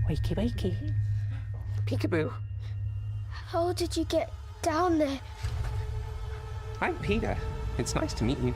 Wakey, wakey. Peekaboo. How did you get down there? I'm Peter. It's nice to meet you.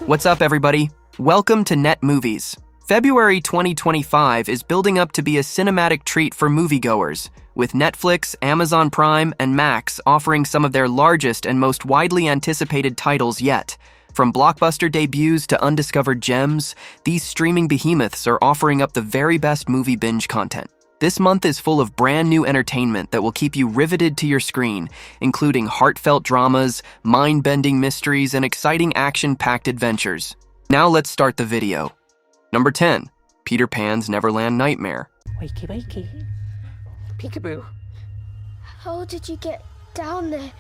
What's up, everybody? Welcome to Net Movies. February 2025 is building up to be a cinematic treat for moviegoers, with Netflix, Amazon Prime, and Max offering some of their largest and most widely anticipated titles yet. From blockbuster debuts to undiscovered gems, these streaming behemoths are offering up the very best movie binge content. This month is full of brand new entertainment that will keep you riveted to your screen, including heartfelt dramas, mind-bending mysteries, and exciting action-packed adventures. Now let's start the video. Number 10. Peter Pan's Neverland Nightmare. Wakey, wakey. Peekaboo. How did you get down there?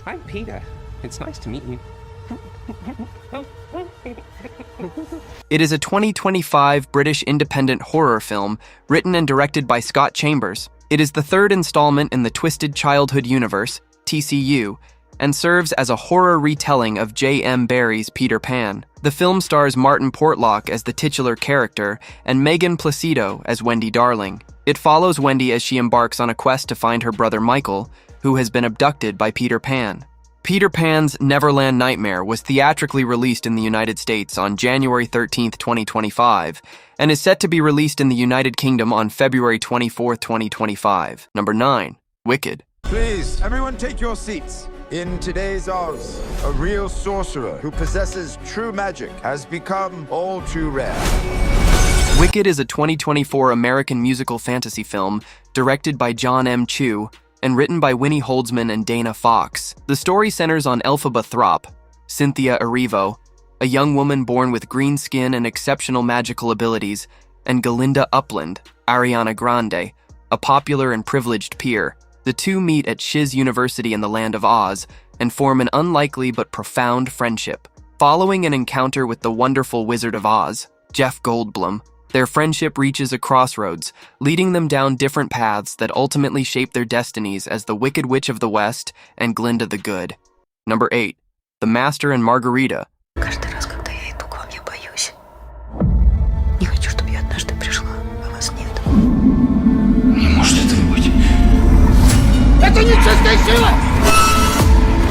I'm Peter. It's nice to meet you. It is a 2025 British independent horror film written and directed by Scott Chambers. It is the third installment in the Twisted Childhood universe, TCU, and serves as a horror retelling of J.M. Barrie's Peter Pan. The film stars Martin Portlock as the titular character and Megan Placido as Wendy Darling. It follows Wendy as she embarks on a quest to find her brother Michael, who has been abducted by Peter Pan. Peter Pan's Neverland Nightmare was theatrically released in the United States on January 13, 2025, and is set to be released in the United Kingdom on February 24, 2025. Number 9. Wicked. Please, everyone take your seats. In today's Oz, a real sorcerer who possesses true magic has become all too rare. Wicked is a 2024 American musical fantasy film directed by John M. Chu and written by Winnie Holdzman and Dana Fox. The story centers on Elphaba Throp, Cynthia Erivo, a young woman born with green skin and exceptional magical abilities, and Galinda Upland, Ariana Grande, a popular and privileged peer. The two meet at Shiz University in the Land of Oz and form an unlikely but profound friendship. Following an encounter with the wonderful Wizard of Oz, Jeff Goldblum, their friendship reaches a crossroads, leading them down different paths that ultimately shape their destinies as the Wicked Witch of the West and Glinda the Good. Number 8. The Master and Margarita. Каждый раз, когда я иду к вам, я боюсь. Не хочу, чтобы я однажды пришла, а вас нет. Не может этого быть.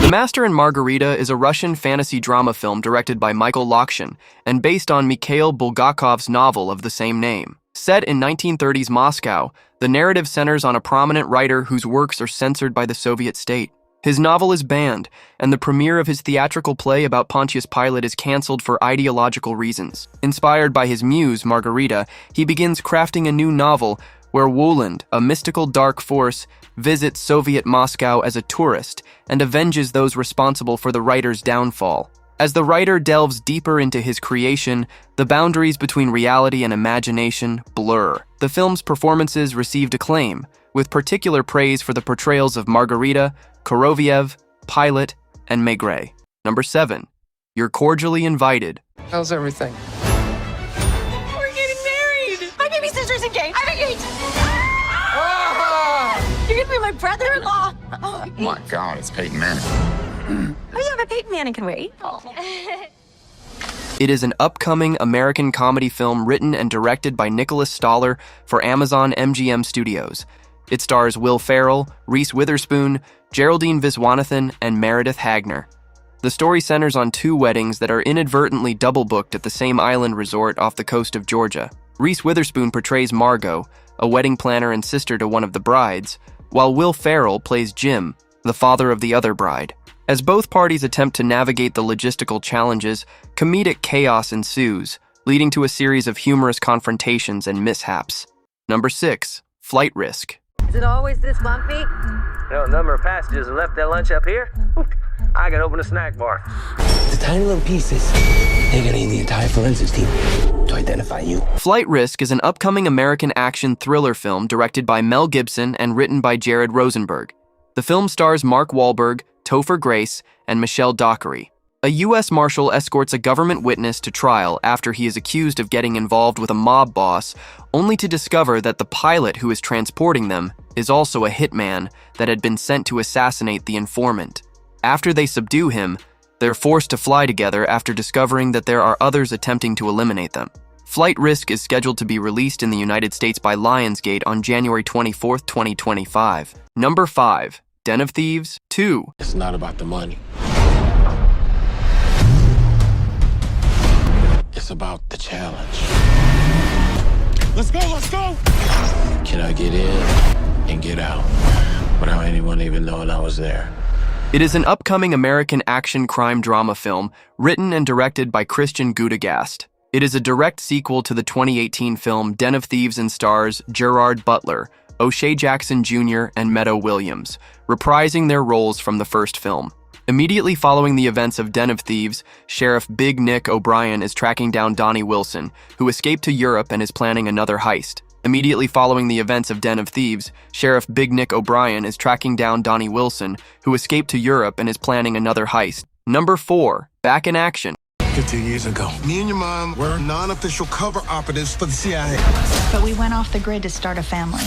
The Master and Margarita is a Russian fantasy drama film directed by Michael Lokshin and based on Mikhail Bulgakov's novel of the same name. Set in 1930s Moscow, the narrative centers on a prominent writer whose works are censored by the Soviet state. His novel is banned, and the premiere of his theatrical play about Pontius Pilate is cancelled for ideological reasons. Inspired by his muse, Margarita, he begins crafting a new novel where Woland, a mystical dark force, visits Soviet Moscow as a tourist and avenges those responsible for the writer's downfall. As the writer delves deeper into his creation, the boundaries between reality and imagination blur. The film's performances received acclaim, with particular praise for the portrayals of Margarita, Koroviev, Pilate, and Maigret. Number 7. You're cordially invited. How's everything? We're getting married! My baby sister's engaged! I'm engaged! You're gonna be my brother-in-law! Oh my God, it's Peyton Manning. Oh yeah, but Peyton Manning can wait. It is an upcoming American comedy film written and directed by Nicholas Stoller for Amazon MGM Studios. It stars Will Ferrell, Reese Witherspoon, Geraldine Viswanathan, and Meredith Hagner. The story centers on two weddings that are inadvertently double-booked at the same island resort off the coast of Georgia. Reese Witherspoon portrays Margot, a wedding planner and sister to one of the brides, while Will Ferrell plays Jim, the father of the other bride. As both parties attempt to navigate the logistical challenges, comedic chaos ensues, leading to a series of humorous confrontations and mishaps. Number 6. Flight Risk. Is it always this bumpy? A number of passengers have left their lunch up here. I can open a snack bar. The tiny little pieces, they're gonna need the entire forensics team to identify you. Flight Risk is an upcoming American action thriller film directed by Mel Gibson and written by Jared Rosenberg. The film stars Mark Wahlberg, Topher Grace, and Michelle Dockery. A U.S. Marshal escorts a government witness to trial after he is accused of getting involved with a mob boss, only to discover that the pilot who is transporting them is also a hitman that had been sent to assassinate the informant. After they subdue him, they're forced to fly together after discovering that there are others attempting to eliminate them. Flight Risk is scheduled to be released in the United States by Lionsgate on January 24, 2025. Number 5. Den of Thieves 2. It's not about the money. It's about the challenge. Let's go, let's go! Can I get in and get out without anyone even knowing I was there? It is an upcoming American action crime drama film written and directed by Christian Gudegast. It is a direct sequel to the 2018 film Den of Thieves and stars Gerard Butler, O'Shea Jackson Jr., and Meadow Williams, reprising their roles from the first film. Immediately following the events of Den of Thieves, Sheriff Big Nick O'Brien is tracking down Donnie Wilson, who escaped to Europe and is planning another heist. Immediately following the events of Den of Thieves, Sheriff Big Nick O'Brien is tracking down Donnie Wilson, who escaped to Europe and is planning another heist. Number 4. Back in Action 15 years ago, me and your mom were non-official cover operatives for the CIA. But we went off the grid to start a family.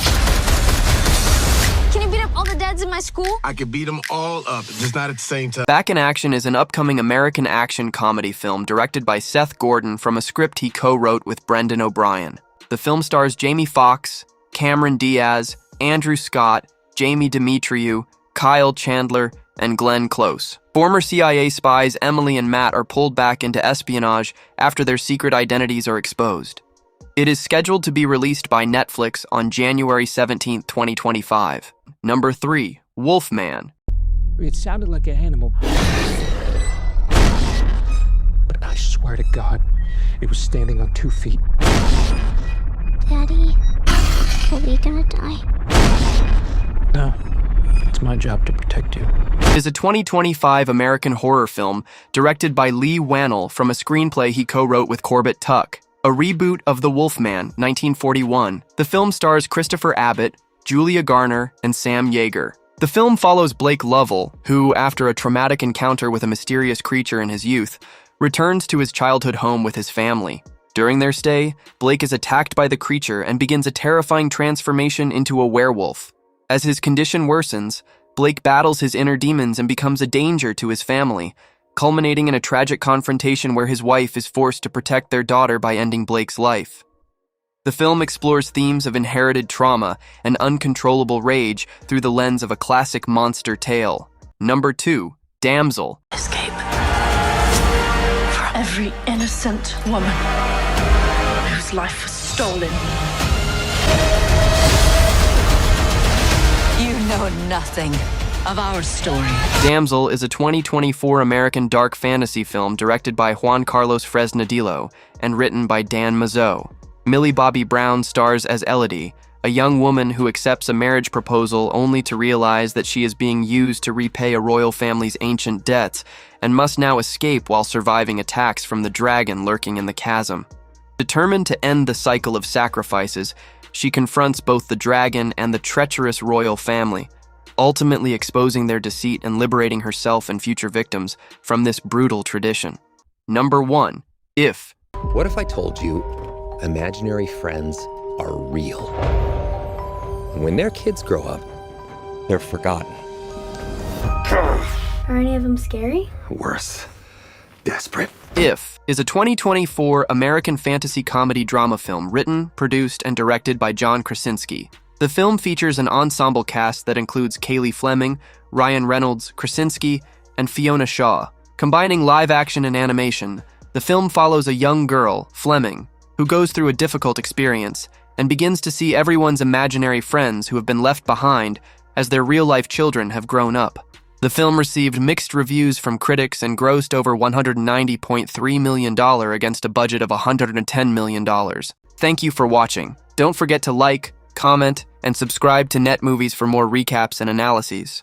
Can you beat up all the dads in my school? I could beat them all up, just not at the same time. Back in Action is an upcoming American action comedy film directed by Seth Gordon from a script he co-wrote with Brendan O'Brien. The film stars Jamie Foxx, Cameron Diaz, Andrew Scott, Jamie Demetriou, Kyle Chandler, and Glenn Close. Former CIA spies Emily and Matt are pulled back into espionage after their secret identities are exposed. It is scheduled to be released by Netflix on January 17, 2025. Number 3. Wolfman. It sounded like an animal. But I swear to God, it was standing on 2 feet. Daddy, are we gonna die? No, it's my job to protect you. It is a 2025 American horror film directed by Lee Wannell from a screenplay he co-wrote with Corbett Tuck. A reboot of The Wolfman, 1941. The film stars Christopher Abbott, Julia Garner, and Sam Yeager. The film follows Blake Lovell, who, after a traumatic encounter with a mysterious creature in his youth, returns to his childhood home with his family. During their stay, Blake is attacked by the creature and begins a terrifying transformation into a werewolf. As his condition worsens, Blake battles his inner demons and becomes a danger to his family, culminating in a tragic confrontation where his wife is forced to protect their daughter by ending Blake's life. The film explores themes of inherited trauma and uncontrollable rage through the lens of a classic monster tale. Number 2. Damsel. Escape. For every innocent woman whose life was stolen. You know nothing of our story. Damsel is a 2024 American dark fantasy film directed by Juan Carlos Fresnadillo and written by Dan Mazzot. Millie Bobby Brown stars as Elodie, a young woman who accepts a marriage proposal only to realize that she is being used to repay a royal family's ancient debts and must now escape while surviving attacks from the dragon lurking in the chasm. Determined to end the cycle of sacrifices, she confronts both the dragon and the treacherous royal family, ultimately exposing their deceit and liberating herself and future victims from this brutal tradition. Number 1. If. What if I told you imaginary friends are real? And when their kids grow up, they're forgotten. Are any of them scary? Worse. Desperate. If is a 2024 American fantasy comedy drama film written, produced, and directed by John Krasinski. The film features an ensemble cast that includes Kaylee Fleming, Ryan Reynolds, Krasinski, and Fiona Shaw. Combining live action and animation, the film follows a young girl, Fleming, who goes through a difficult experience and begins to see everyone's imaginary friends who have been left behind as their real-life children have grown up. The film received mixed reviews from critics and grossed over $190.3 million against a budget of $110 million. Thank you for watching. Don't forget to like, comment, and subscribe to Net Movies for more recaps and analyses.